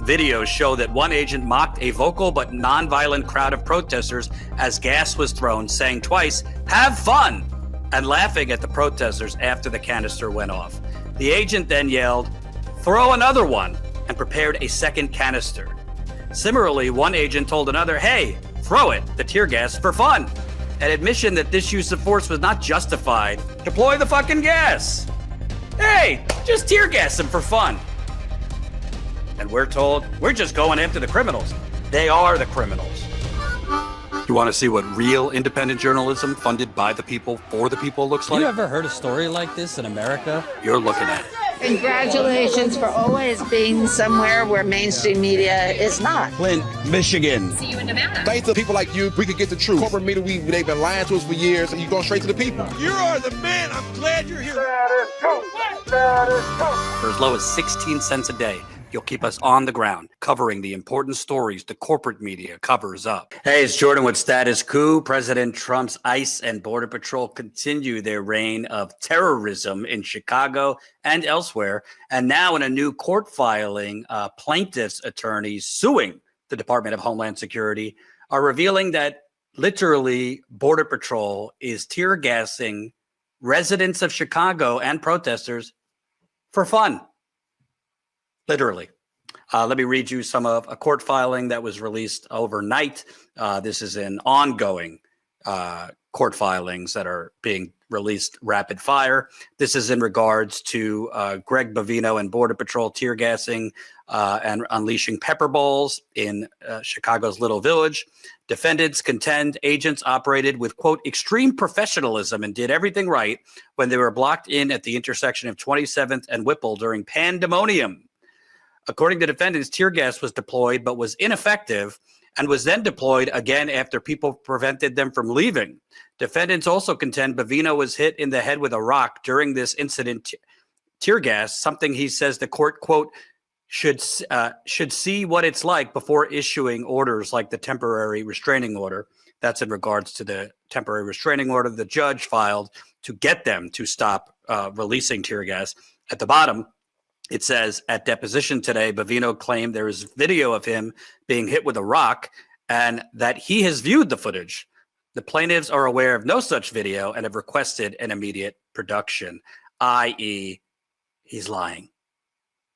Videos show that one agent mocked a vocal but non-violent crowd of protesters as gas was thrown, saying twice, "Have fun," and laughing at the protesters after the canister went off. The agent then yelled, "Throw another one," and prepared a second canister. Similarly, one agent told another, "Hey, throw it," the tear gas, for fun. An admission that this use of force was not justified. Deploy the fucking gas. Hey, just tear gas them for fun. And we're told, we're just going after the criminals. They are the criminals. You want to see what real independent journalism funded by the people for the people looks like? You ever heard a story like this in America? You're looking at it. Congratulations for always being somewhere where mainstream media is not. Flint, Michigan. See you in Nevada. Thanks to people like you, we could get the truth. Corporate media, they've been lying to us for years, and you're going straight to the people. You are the man. I'm glad you're here. For as low as 16 cents a day, you'll keep us on the ground, covering the important stories the corporate media covers up. Hey, it's Jordan with Status Coup. President Trump's ICE and Border Patrol continue their reign of terrorism in Chicago and elsewhere. And now in a new court filing, plaintiffs' attorneys suing the Department of Homeland Security are revealing that literally Border Patrol is tear gassing residents of Chicago and protesters for fun. Literally. Let me read you some of a court filing that was released overnight. This is in ongoing court filings that are being released rapid fire. This is in regards to Greg Bovino and Border Patrol tear gassing and unleashing pepper balls in Chicago's Little Village. Defendants contend agents operated with, quote, extreme professionalism and did everything right when they were blocked in at the intersection of 27th and Whipple during pandemonium. According to defendants, tear gas was deployed but was ineffective and was then deployed again after people prevented them from leaving. Defendants also contend Bovino was hit in the head with a rock during this incident. Tear gas, something he says the court, quote, should see what it's like before issuing orders like the temporary restraining order. That's in regards to the temporary restraining order the judge filed to get them to stop releasing tear gas. At the bottom, it says, at deposition today, Bovino claimed there is video of him being hit with a rock and that he has viewed the footage. The plaintiffs are aware of no such video and have requested an immediate production, i.e., he's lying.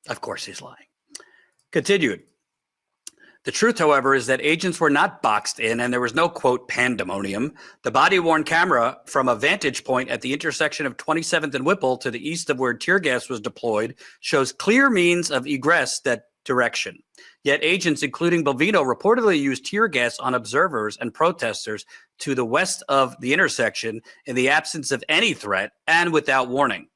Of course he's lying. Continued. The truth, however, is that agents were not boxed in and there was no, quote, pandemonium. The body-worn camera from a vantage point at the intersection of 27th and Whipple to the east of where tear gas was deployed shows clear means of egress that direction. Yet agents, including Bovino, reportedly used tear gas on observers and protesters to the west of the intersection in the absence of any threat and without warning.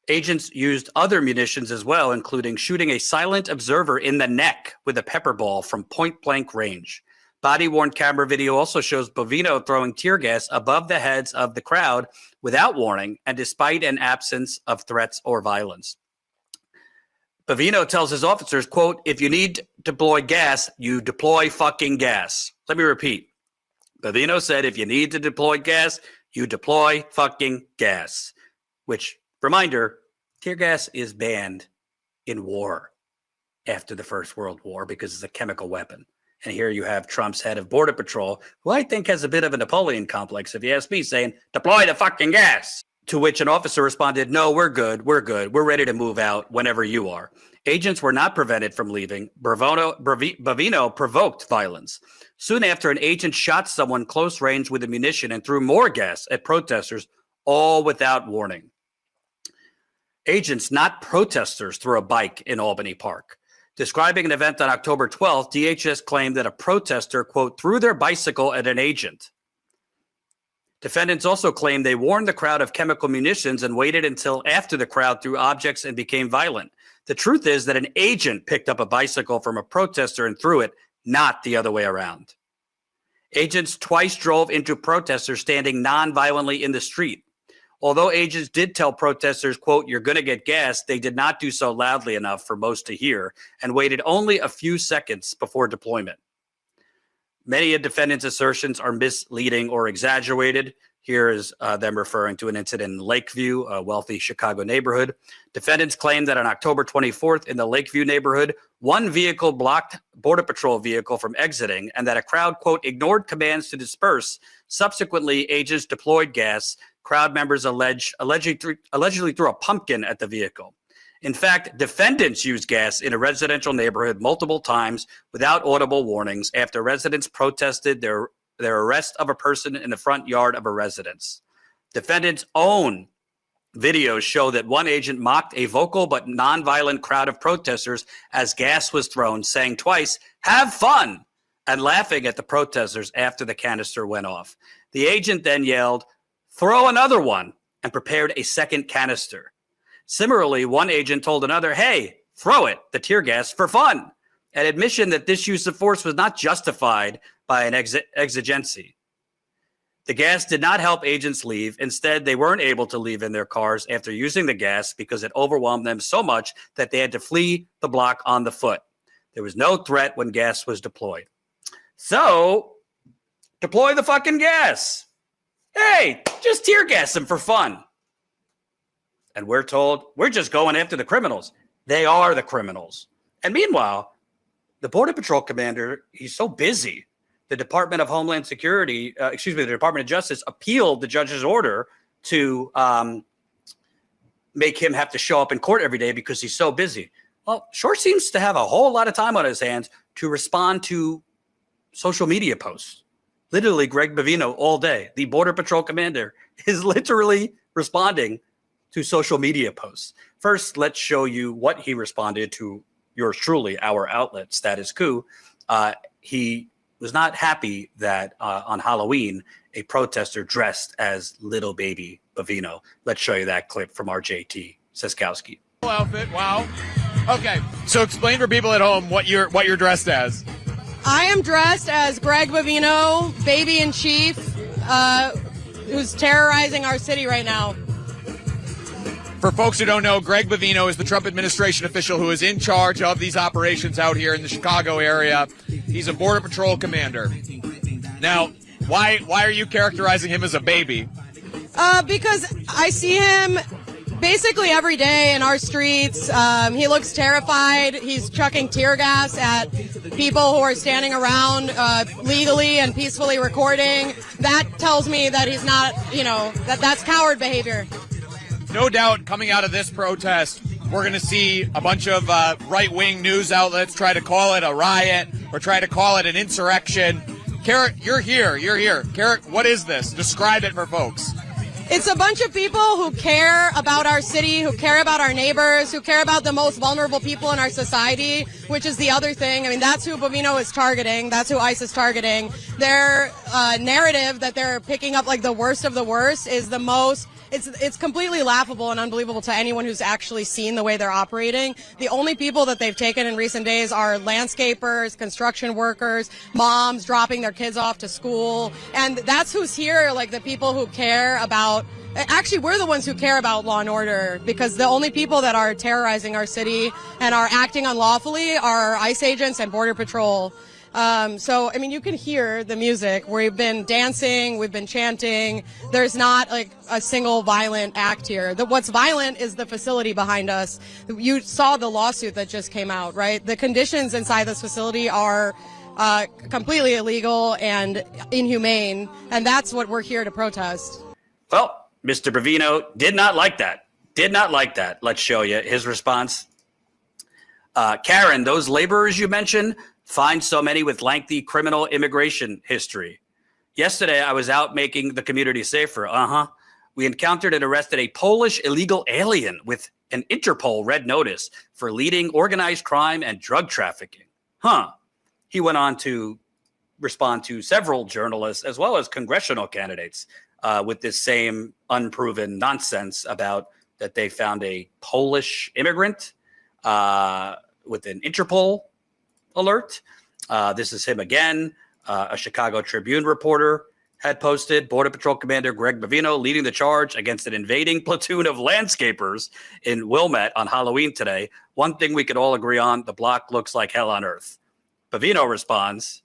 Agents used other munitions as well, including shooting a silent observer in the neck with a pepper ball from point-blank range. Body-worn camera video also shows Bovino throwing tear gas above the heads of the crowd without warning and despite an absence of threats or violence. Bovino tells his officers, quote, if you need to deploy gas, you deploy fucking gas. Let me repeat. Bovino said, if you need to deploy gas, you deploy fucking gas, which... Reminder, tear gas is banned in war after the First World War because it's a chemical weapon. And here you have Trump's head of Border Patrol, who I think has a bit of a Napoleon complex, if you ask me, saying, deploy the fucking gas. To which an officer responded, no, we're good. We're ready to move out whenever you are. Agents were not prevented from leaving. Bovino provoked violence. Soon after, an agent shot someone close range with ammunition and threw more gas at protesters, all without warning. Agents, not protesters, threw a bike in Albany Park. Describing an event on October 12th, DHS claimed that a protester, quote, threw their bicycle at an agent. Defendants also claimed they warned the crowd of chemical munitions and waited until after the crowd threw objects and became violent. The truth is that an agent picked up a bicycle from a protester and threw it, not the other way around. Agents twice drove into protesters standing non-violently in the street. Although agents did tell protesters, quote, you're going to get gas, they did not do so loudly enough for most to hear and waited only a few seconds before deployment. Many of defendants' assertions are misleading or exaggerated. Here is them referring to an incident in Lakeview, a wealthy Chicago neighborhood. Defendants claim that on October 24th in the Lakeview neighborhood, one vehicle blocked Border Patrol vehicle from exiting and that a crowd, quote, ignored commands to disperse. Subsequently, agents deployed gas. Crowd members allegedly threw a pumpkin at the vehicle. In fact, defendants used gas in a residential neighborhood multiple times without audible warnings after residents protested their arrest of a person in the front yard of a residence. Defendants' own videos show that one agent mocked a vocal but nonviolent crowd of protesters as gas was thrown, saying twice, "Have fun," and laughing at the protesters after the canister went off. The agent then yelled, "Throw another one," and prepared a second canister. Similarly, one agent told another, "Hey, throw it," the tear gas, for fun, an admission that this use of force was not justified by an exigency. The gas did not help agents leave. Instead, they weren't able to leave in their cars after using the gas because it overwhelmed them so much that they had to flee the block on the foot. There was no threat when gas was deployed. So, deploy the fucking gas. Hey, just tear gas them for fun. And we're told, we're just going after the criminals. They are the criminals. And meanwhile, the Border Patrol commander, he's so busy. The Department of Homeland Security, the Department of Justice appealed the judge's order to make him have to show up in court every day because he's so busy. Well, Short seems to have a whole lot of time on his hands to respond to social media posts. Literally, Greg Bavino all day. The Border Patrol commander is literally responding to social media posts. First, let's show you what he responded to yours truly, our outlet, Status Coup. He was not happy that on Halloween, a protester dressed as little baby Bavino. Let's show you that clip from our JT Siskowski. Outfit, wow. Okay, so explain for people at home what you're dressed as. I am dressed as Greg Bavino, baby in chief, who's terrorizing our city right now. For folks who don't know, Greg Bavino is the Trump administration official who is in charge of these operations out here in the Chicago area. He's a Border Patrol commander. Now, why are you characterizing him as a baby? Because I see him basically every day in our streets. He looks terrified. He's chucking tear gas at people who are standing around legally and peacefully recording. That tells me that he's not, that's coward behavior. No doubt coming out of this protest, we're going to see a bunch of right-wing news outlets try to call it a riot or try to call it an insurrection. Carrot, you're here. Carrot, what is this? Describe it for folks. It's a bunch of people who care about our city, who care about our neighbors, who care about the most vulnerable people in our society, which is the other thing. I mean, that's who Bavino is targeting. That's who ICE is targeting. Their narrative that they're picking up like the worst of the worst is the most... It's completely laughable and unbelievable to anyone who's actually seen the way they're operating. The only people that they've taken in recent days are landscapers, construction workers, moms dropping their kids off to school. And that's who's here, like the people who care about... Actually, we're the ones who care about law and order because the only people that are terrorizing our city and are acting unlawfully are ICE agents and Border Patrol. So, I mean, you can hear the music. We've been dancing, we've been chanting. There's not like a single violent act here. What's violent is the facility behind us. You saw the lawsuit that just came out, right? The conditions inside this facility are completely illegal and inhumane, and that's what we're here to protest. Well, Mr. Bavino did not like that. Let's show you his response. Karen, those laborers you mentioned, find so many with lengthy criminal immigration history. Yesterday, I was out making the community safer. We encountered and arrested a Polish illegal alien with an Interpol red notice for leading organized crime and drug trafficking. He went on to respond to several journalists as well as congressional candidates with this same unproven nonsense about that they found a Polish immigrant with an Interpol alert. This is him again. A Chicago Tribune reporter had posted Border Patrol Commander Greg Bavino leading the charge against an invading platoon of landscapers in Wilmette on Halloween today. One thing we could all agree on, the block looks like hell on earth. Bavino responds,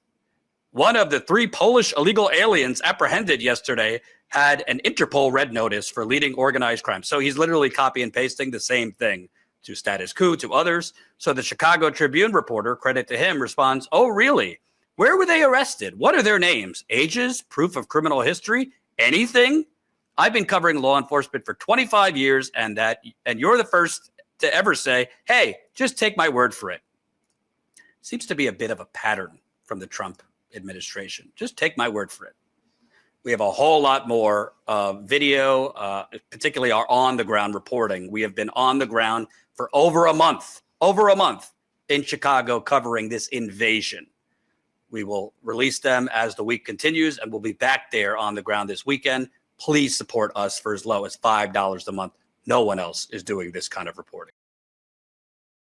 one of the 3 Polish illegal aliens apprehended yesterday had an Interpol red notice for leading organized crime. So he's literally copy and pasting the same thing to Status Coup, to others. So the Chicago Tribune reporter, credit to him, responds, "Oh, really? Where were they arrested? What are their names? Ages? Proof of criminal history? Anything? I've been covering law enforcement for 25 years, and you're the first to ever say, hey, just take my word for it." Seems to be a bit of a pattern from the Trump administration. Just take my word for it. We have a whole lot more video, particularly our on-the-ground reporting. We have been on the ground for over a month in Chicago covering this invasion. We will release them as the week continues, and we'll be back there on the ground this weekend. Please support us for as low as $5 a month. No one else is doing this kind of reporting.